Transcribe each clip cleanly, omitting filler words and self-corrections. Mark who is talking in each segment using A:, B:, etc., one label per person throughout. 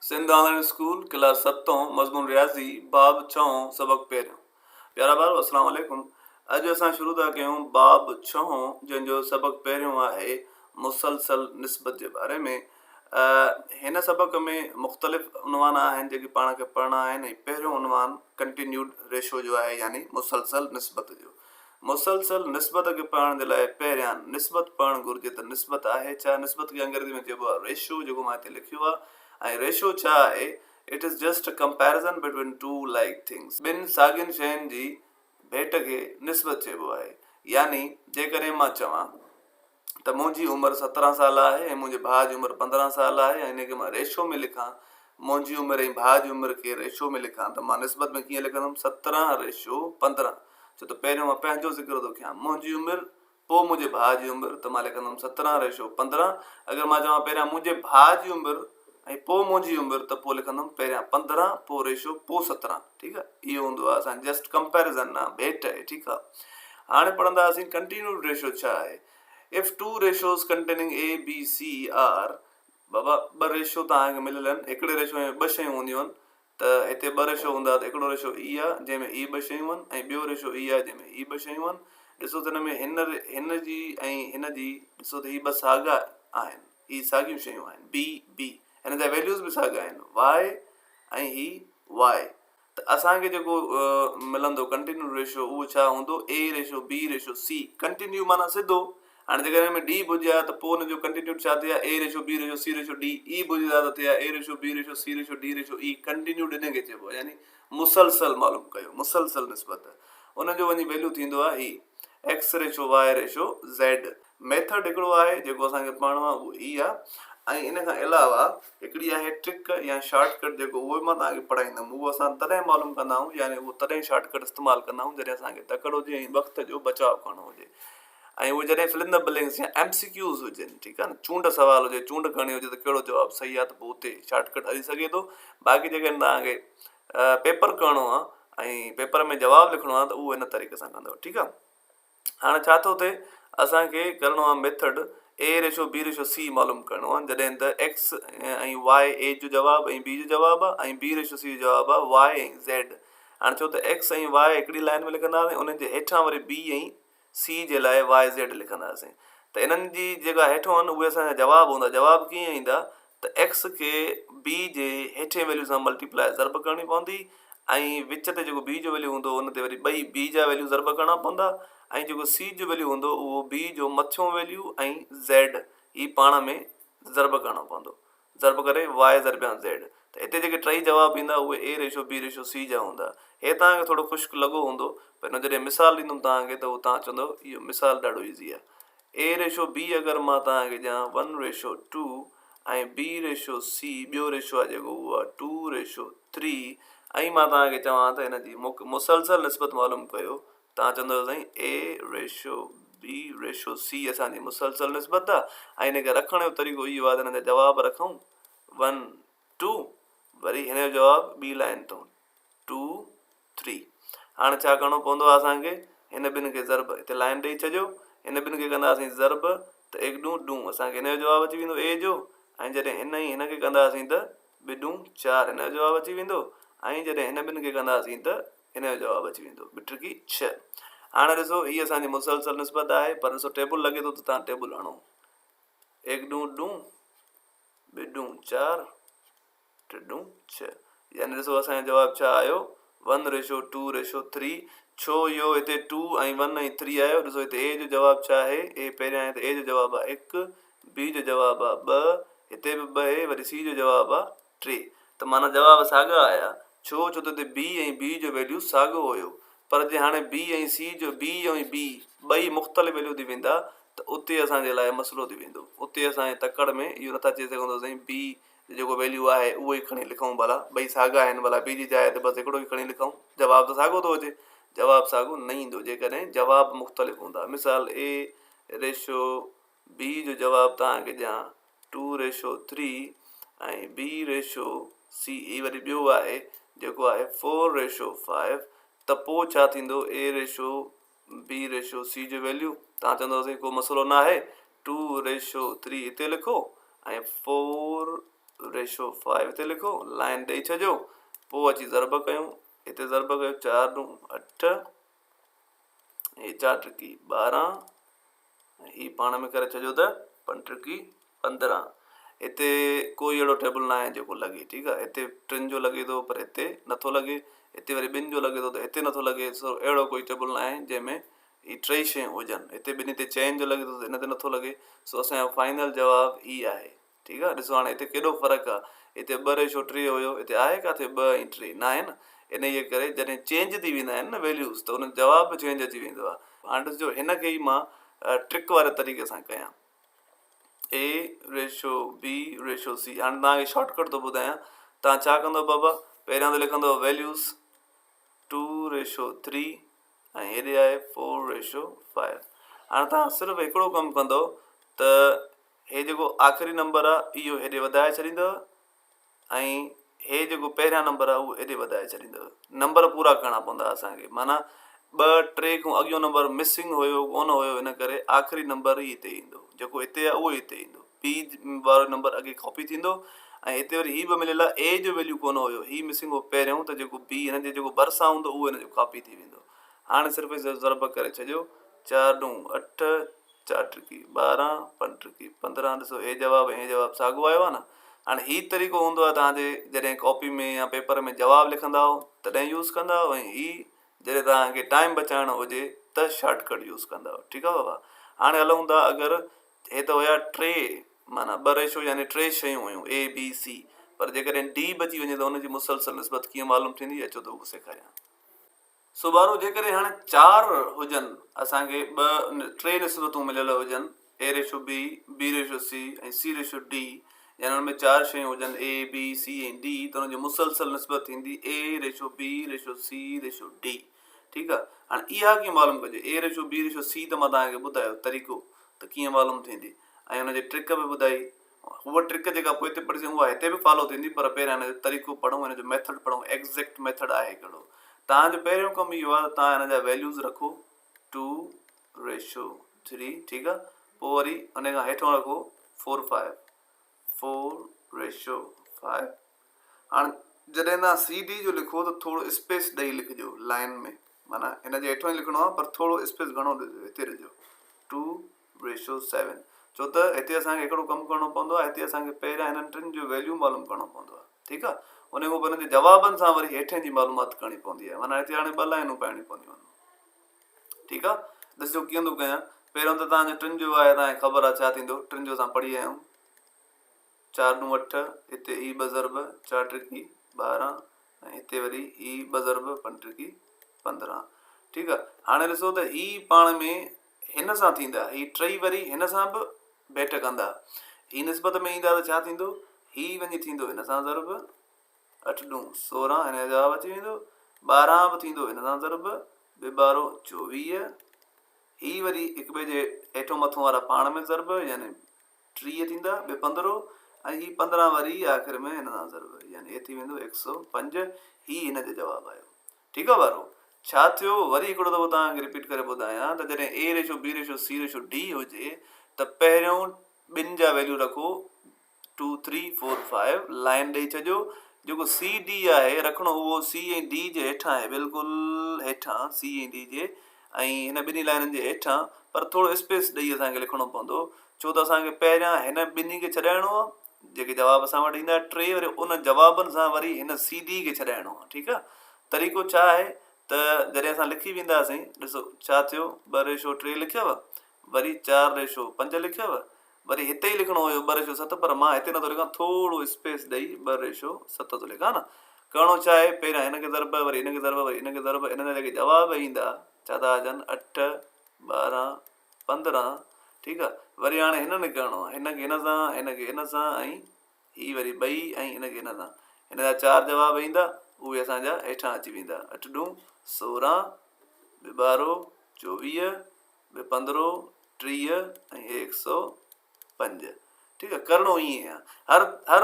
A: Sindh online school class 7 मज़मून रियाज़ी बाब 6 सबक पहिरियों। प्यारा ॿारो अस्सलाम वालेकुम। अॼु असां शुरू था कयूं बाब 6 जंहिंजो सबक पहिरियों आहे मुसलसल निस्बत जे बारे में। हिन सबक में मुख़्तलिफ़ उनवान आहिनि जेके पाण खे पढ़ना आहिनि। पहिरियों उनवान कंटिन्यूड रेशो जो आहे, यानी मुसलसल निस्बत जो। मुसलसल निस्बत खे पढ़ण जे लाइ पहिरियां निस्बत पढ़णु घुरिजे त निस्बत आहे छा। निस्बत खे अंग्रेज़ी में चइबो आहे रेशो, जेको मां हिते लिखियो आहे। ऐं रेशो छा आहे? It is just a comparison between two like things. ॿिनि साॻियुनि शयुनि जी भेट खे निस्बत चइबो आहे। यानी जेकॾहिं मां चवां त मुंहिंजी उमिरि 17 साल आहे ऐं मुंहिंजे भाउ जी उमिरि 15 साल आहे ऐं हिनखे मां रेशो में लिखां, मुंहिंजी उमिरि ऐं भाउ जी उमिरि खे रेशो में लिखां, त मां निस्बत में कीअं लिखंदुमि? 17:15। छो त पहिरियों मां पंहिंजो ज़िक्र थो कयां, मुंहिंजी उमिरि पोइ मुंहिंजे भाउ जी उमिरि, त मां लिखंदुमि 17:15। अगरि मां चवां पहिरियां मुंहिंजे भाउ जी उमिरि ऐं पोइ मुंहिंजी उमिरि, त पोइ लिखंदुमि पहिरियां 15 पोइ रेशो पोइ 17। ठीकु आहे, इहो हूंदो आहे असां जस्ट कंपैरिज़न आहे, भेट आहे। ठीकु आहे, हाणे पढ़ंदासीं कंटिन्यूड रेशो छा आहे। If two ratios containing A B C are, बाबा ॿ रेशो तव्हांखे मिलियल आहिनि, हिकिड़े रेशो में ॿ शयूं हूंदियूं आहिनि, त हिते ॿ रेशो हूंदा त हिकिड़ो रेशो ई आहे जंहिंमें ई ॿ शयूं आहिनि, ऐं ॿियो रेशो ई आहे जंहिंमें ई ॿ शयूं आहिनि। ॾिसो त हिन में हिन जी ऐं हिन जी, ॾिसो त ही ॿ साॻा आहिनि, ही साॻियूं शयूं आहिनि, बी बी, हिन जा वैल्यूज़ बि साॻा आहिनि, वाए ऐं ही वाए। त असांखे जेको मिलंदो कंटिन्यू रेशो, उहो छा हूंदो? A ratio B ratio C. Continue माना सिधो। हाणे जेकर हिन में डी भुॼिया त पोइ हुनजो कंटिन्यूड छा थिया? A ratio B ratio C ratio D. E भुॼंदा त थिया A ratio B ratio C ratio D ratio E. Continued इनखे चइबो आहे, यानी मुसलसल मालूम कयो, मुसलसल निस्बत। उनजो वञी वैल्यू थींदो आहे ई X ratio Y ratio Z. Method हिकिड़ो आहे जेको असांखे पढ़णो आहे, उहो ई आहे। ऐं इन खां अलावा हिकिड़ी आहे ट्रिक या शॉर्टकट, जेको उहो मां तव्हांखे पढ़ाईंदुमि। उहो असां तॾहिं मालूम कंदा आहियूं, यानी उहो तॾहिं शॉर्टकट इस्तेमालु कंदा आहियूं जॾहिं असांखे तकड़ि हुजे ऐं वक़्त जो बचाव करणो हुजे। ऐं उहे जॾहिं फिल इन द ब्लैंक्स या MCQs हुजनि, ठीकु आहे न, चूंड सुवाल हुजे, चूंड करणी हुजे त कहिड़ो जवाबु सही आहे, त पोइ उते शॉर्टकट हली सघे थो। बाक़ी जेकॾहिं तव्हांखे पेपर करणो आहे ऐं पेपर में जवाबु लिखिणो आहे, त उहो इन तरीक़े सां कंदव। ठीकु आहे, हाणे छा थो थिए, असांखे करिणो आहे मेथड ए रेशो बी रेशो सी मालूम करिणो आहे। जॾहिं त एक्स ऐं वाए ए जो जवाबु ऐं बी जो जवाबु आहे, ऐं बी रेशो सी जो जवाबु आहे वाए ऐं ज़ेड। हाणे छो त एक्स ऐं वाए हिकिड़ी लाइन में लिखंदासीं, उन्हनि जे हेठां वरी बी ऐं सी जे लाइ वाए ज़ेड लिखंदासीं। त इन्हनि जी जेका हेठो आहिनि उहे असांजा जवाबु हूंदा। जवाबु कीअं ईंदा? त एक्स खे बी जे हेठे वैल्यू सां मल्टीप्लाई ज़र्ब करणी पवंदी, ऐं विच ते जेको बी जो वैल्यू हूंदो उन ते वरी ॿई बी जा वैल्यू ज़र्ब करणा पवंदा, ऐं जेको सी जो वैल्यू हूंदो उहो बी जो मथियों वैल्यू ऐं ज़ेड ही पाण में ज़र्ब करणो पवंदो। ज़र्ब करे वाए ज़र्बिया ज़ेड। त हिते जेके टई जवाबु ईंदा उहे ए रेशो बी रेशो सी जा हूंदा। हे तव्हांखे थोरो ख़ुश्क लॻो हूंदो, पर हिन जॾहिं मिसाल ॾींदुमि तव्हांखे, त उहो तव्हां चवंदव इहो मिसाल ॾाढो ईज़ी आहे। ए रेशो बी अगरि मां तव्हांखे ॾियां 1:2 ऐं बी रेशो सी ॿियो रेशो आहे जेको, उहो आहे 2:3, ऐं मां तव्हांखे चवां त हिन जी मुसलसल निस्बत मालूम कयो, तव्हां चवंदव साईं ए रेशो बी रेशो सी असांजी मुसलसल निस्बत आहे, ऐं हिनखे रखण जो तरीक़ो इहो आहे त हिन जा जवाबु रखूं 1 2, वरी हिन जो जवाबु ॿी लाइन तां 2 3। हाणे छा करिणो पवंदो आहे असांखे? हिन ॿिनि खे ज़र्ब, हिते लाइन ॾेई छॾियो, हिन ॿिनि खे कंदासीं ज़र्ब, त 1 2 असांखे हिन जो जवाबु अची वेंदो ए जो। ऐं जॾहिं हिन खे कंदासीं त 2 4 हिन जो जवाबु अची वेंदो, ऐं जॾहिं हिन ॿिनि खे कंदासीं त हिन जो जवाबु अची वेंदो 2 6। हाणे ॾिसो, हीअ असांजी मुसलसल निस्बत आहे, पर ॾिसो टेबल लॻे थो त तव्हां टेबल हणो। 1 2 2 2 4 2 6, यानी ॾिसो असांजो जवाबु छा आयो? 1:2:3। छो इहो हिते 2 ऐं 1 ऐं 3 आयो? ॾिसो हिते ए जो जवाबु छा आहे? ए पहिरियां आहे त ए जो जवाबु आहे 1, बी जो जवाबु आहे 2, हिते बि 2 आहे, वरी सी जो जवाबु आहे 3। त माना जवाबु साॻा आया। छो त हिते बी ऐं बी जो वैल्यू साॻियो हुयो। पर जे हाणे बी ऐं सी जो, बी ऐं बी ॿई मुख़्तलिफ़ वैल्यू थी वेंदा, त उते असांजे लाइ मसइलो थी वेंदो। उते असांजे तकड़ में इहो नथा चई सघूं त साईं बी जेको वैल्यू आहे उहो ई खणी लिखूं, भला ॿई साॻा आहिनि, भला बी जी जाइ ते बसि हिकिड़ो ई खणी लिखूं, जवाबु त साॻियो थो अचे। जवाबु साॻियो न ईंदो जेकॾहिं जवाबु मुख़्तलिफ़ हूंदा। मिसाल ए रेशो बी जो जवाबु तव्हांखे ॾियां 2:3 ऐं बी रेशो सी ई वरी ॿियो आहे जेको आहे 4:5, त पोइ छा थींदो? ए रेशो बी रेशो सी जो वैल्यू तव्हां चवंदोसीं को मसइलो न आहे, 2:3 हिते लिखो ऐं 4 रेशो 5 हिते लिखो, लाइन ॾेई छॾियो, पोइ अची ज़रब कयूं, हिते ज़रब कयो 4 × 8, हे 4 × 12, ही पाण में करे छॾियो त 5 × 15। हिते कोई अहिड़ो टेबल न आहे जेको लॻे, ठीकु आहे। हिते 3 जो लॻे थो पर हिते नथो लॻे, हिते वरी 2 जो लॻे थो त हिते नथो लॻे। सो अहिड़ो कोई टेबल न आहे जंहिंमें ही 3 शयूं हुजनि। हिते ॿिन्ही ते चइनि जो लॻे थो त हिन ते नथो लॻे। सो असांजो फाइनल जवाबु ई आहे, ठीकु आहे। ॾिसो हाणे हिते केॾो फ़र्क़ु आहे, हिते 2:3 हुयो, हिते आहे किथे 2 ऐं 3 न आहे न। इन जे करे जॾहिं चेंज थी वेंदा आहिनि न वैल्यूज़, त उन जवाब बि चेंज अची वेंदो आहे। हाणे ॾिसिजो, हिन खे ई मां ट्रिक वारे तरीक़े सां कयां, A:B:C। हाणे तव्हांखे शॉर्टकट थो ॿुधायां। तव्हां छा कंदव बाबा, पहिरियां त लिखंदव वैल्यूज़ 2:3 ऐं हेॾे आहे 4:5। हाणे तव्हां सिर्फ़ु हिकिड़ो कमु कंदव त हे जेको आख़िरी नंबर आहे इहो हेॾे वधाए छॾींदव, ऐं हे जेको पहिरियां नंबर आहे उहो हेॾे वधाए छॾींदव। नंबर पूरा करिणा पवंदा असांखे, माना 2-3 खां अॻियो नंबर मिसिंग हुयो, कोन हुयो, इन करे आख़िरी नंबर ई हिते ईंदो, जेको हिते आहे उहो हिते ईंदो। B वारो नंबर अॻे कॉपी थींदो, ऐं हिते वरी हीअ बि मिलियल आहे, A जो वैल्यू कोन हुयो, हीअ मिसिंग हो पहिरियों, त जेको B हिन जे जेको भरिसां हूंदो उहो हिन जो कॉपी थी वेंदो। हाणे सिर्फ़ु ज़रब करे छॾियो, 4 × 8, 4 × 12, 5 × 15। ॾिसो हे जवाबु ऐं हे जवाबु साॻियो आयो आहे न। हाणे हीअ तरीक़ो हूंदो आहे तव्हांजे जॾहिं कॉपी में या पेपर में जवाबु लिखंदा हो तॾहिं यूज़ कंदा हो, ऐं हीअ जॾहिं तव्हांखे टाइम बचाइणो हुजे त शॉर्टकट यूज़ कंदा हो, ठीकु आहे बाबा। हाणे हलूं था, अगरि हे त हुया 3, माना 2 यानी 3 शयूं हुयूं A-B-C, पर जेकॾहिं D बची वञे त हुनजी मुसलसल निस्बत कीअं मालूम थींदी, अचो त उहो सेखारियां। सुबारो जेकॾहिं हाणे 4 हुजनि, असांखे 3 निस्बतूं मिलियल हुजनि, A:B, B:C ऐं C:D, यानी हुन में 4 शयूं हुजनि A, B, C ऐं D, त हुनजी मुसलसल निस्बत थींदी A:B:C:D, ठीकु आहे। हाणे इहा कीअं मालूम कजे, A:B:C त मां तव्हांखे ॿुधायो तरीक़ो त कीअं मालूम थींदी, ऐं हुनजी ट्रिक बि ॿुधाई। उहा ट्रिक जेका पोइ हिते पढ़िजे उहा हिते बि फॉलो थींदी, पर पहिरियां हिन जो तरीक़ो पढ़ूं, हिन जो मेथड पढ़ूं, एग्ज़ैक्ट मेथड आहे हिकिड़ो। तव्हांजो पहिरियों कमु इहो आहे, तव्हां हिन जा वैल्यूज़ रखो 2:3, ठीकु आहे। पोइ वरी हुन खां हेठो रखो 4:5। हाणे जॾहिं तव्हां CD जो लिखो त थोरो स्पेस ॾेई लिखिजो लाइन में, माना हिन जे हेठो ई लिखिणो आहे, पर थोरो स्पेस घणो ॾिजो, हिते ॾिजो 2:7। छो त हिते असांखे हिकिड़ो कमु करिणो पवंदो आहे, हिते असांखे पहिरियां हिननि टिनि जो वैल्यू मालूम करिणो पवंदो आहे, ठीकु आहे। उन खां पोइ हिन जे जवाबनि सां वरी हेठि जी मालूमात करणी पवंदी आहे, माना हिते हाणे 2 लाइनूं पाइणियूं पवंदियूं आहिनि, ठीकु आहे। ॾिसो कीअं थो कयां। पहिरियों त तव्हांजो 3 जो आहे, तव्हांखे ख़बर आहे छा थींदो। 3 जो असां पढ़ी आया आहियूं, 4 × 8, हिते ई 2 ज़रब 4 × 12, ऐं हिते वरी ई 2 ज़रब 5 × 15, ठीकु आहे। हाणे ॾिसो त ही पाण में हिन सां थींदा, ही 3 वरी हिन सां बि भेट कंदा, ही निस्बत में ईंदा त छा थींदो, ही वञी थींदो हिन सां ज़रब 8 × 16, हिन जो जवाबु अची वेंदो। 12 बि थींदो हिन सां ज़रब 2 × 24, ही वरी हिक ॿिए जे हेठो मथो वारा पाण में ज़रब, यानी 3 थींदा, 2 15, ऐं ही 15 वरी आख़िर में हिन सां ज़रब, यानी हे थी वेंदो 105। ही हिन जो जवाबु आयो, ठीकु आहे वारो। छा थियो, वरी हिकिड़ो दफ़ो तव्हांखे रिपीट करे ॿुधायां त जॾहिं A:B:C:D हुजे त पहिरियों ॿिनि जा वैल्यू रखो 2 3 4 5, लाइन ॾेई छॾियो। जेको CD आहे रखिणो उहो C ऐं D जे हेठां आहे, बिल्कुलु हेठां C ऐं D जे, ऐं हिन ॿिन्ही लाइननि जे हेठां, पर थोरो स्पेस ॾेई असांखे लिखिणो पवंदो, छो त असांखे पहिरियां हिन ॿिन्ही खे छॾाइणो आहे, जेके जवाब असां वटि ईंदा 3, वरी उन जवाबनि सां वरी हिन CD खे छॾाइणो आहे, ठीकु आहे। तरीक़ो छा आहे त जॾहिं असां लिखी वेंदासीं, ॾिसो छा थियो, 2:3 लिखियव, वरी 4:5 लिखियव, वरी हिते ई लिखिणो हुयो 2:7, पर मां हिते नथो लिखां, थोरो स्पेस ॾेई 2:7 थो लिखां न। करिणो छा आहे, पहिरियां हिन खे ज़रब, वरी हिन खे ज़रब, वरी हिन खे ज़रब, हिन जा जेके जवाब ईंदा छा था अचनि 8 12 15, ठीकु आहे। वरी हाणे हिननि करिणो आहे, हिन खे हिन सां, हिन खे हिन सां, ऐं ही वरी ॿई, ऐं हिन खे हिन सां, हिन जा 4 जवाब ईंदा, उहे असांजा हेठां अची वेंदा, 8 × 16, 2 12 24, 2 15 30, ऐं 105, ठीकु आहे। करिणो ईअं आहे हर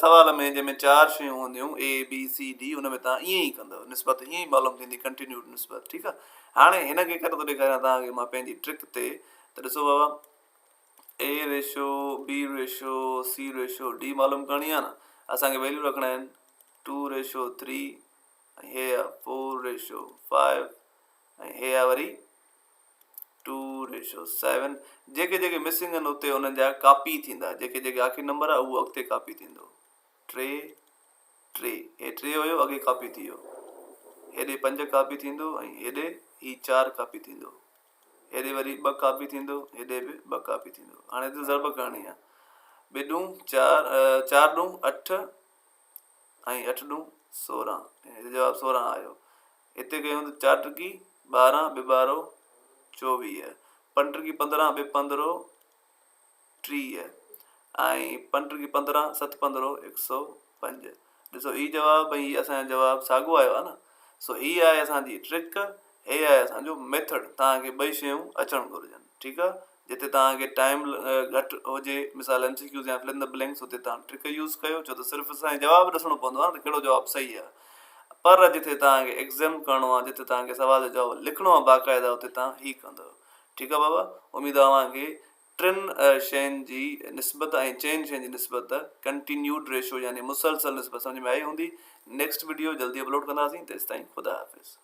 A: सवाल में, जंहिंमें 4 शयूं हूंदियूं A:B:C:D, हुन में तव्हां ईअं ई कंदव, निस्बत ईअं ई मालूम थींदी, कंटिन्यूड निस्बत, ठीकु आहे। हाणे हिन खे करे थो ॾेखारियां तव्हांखे मां पंहिंजी ट्रिक ते, त ॾिसो बाबा, A ratio B ratio C ratio D मालूम करणी आहे न, असांखे वैल्यू रखणा आहिनि 2:3 ऐं हे आहे 4:5 ऐं हे आहे वरी 2:7। जेके जेके मिसिंग आहिनि उते उन्हनि जा कापी थींदा, जेके जेके आख़िरी नंबर आहे उहो अॻिते कापी थींदो। 3 हे 3 हुयो, अॻे कापी थी वियो, हेॾे 5 कापी थींदो ऐं हेॾे ही 4 कापी थींदो, हेॾे वरी 2 कापी थींदो, हेॾे बि 2 कापी थींदो। हाणे हिते ज़रब करणी आहे, 2 ॾूं 4 4 ॾूं 8 ऐं 8 ॾूं 16, हिते जवाबु 16 आयो। हिते कयूं त 4 टकी 12 ॿ 12 24, 5 टकी 15 ॿ 15 30 ऐं 5 टकी 15 7 15 105। ॾिसो ही जवाबु ऐं ही असांजो जवाबु साॻियो आयो आहे न। सो ही आहे असांजी ट्रिक, हे आहे असांजो मेथड। तव्हांखे ॿई शयूं अचणु घुरिजनि, ठीकु आहे। जिते तव्हांखे टाइम घटि हुजे, मिसाल MCQs या फिल इन द ब्लैंक्स, हुते तव्हां ट्रिक यूज़ कयो, छो त सिर्फ़ु असांखे जवाबु ॾिसणो पवंदो आहे न, कहिड़ो जवाबु सही आहे। पर जिथे तव्हांखे एग्ज़ाम करिणो आहे, जिथे तव्हांखे सुवाल जो जवाबु लिखिणो आहे बाक़ाइदा, हुते तव्हां ही कंदव। ठीकु आहे बाबा, उमेदु आहे तव्हांखे टिनि शयुनि जी निस्बत ऐं चइनि शयुनि जी निस्बत कंटिन्यूड रेशो यानी मुसलसल निस्बत सम्झ में आई हूंदी। नेक्स्ट वीडियो जल्दी अपलोड कंदासीं, तेसिताईं ख़ुदा हाफ़िज़।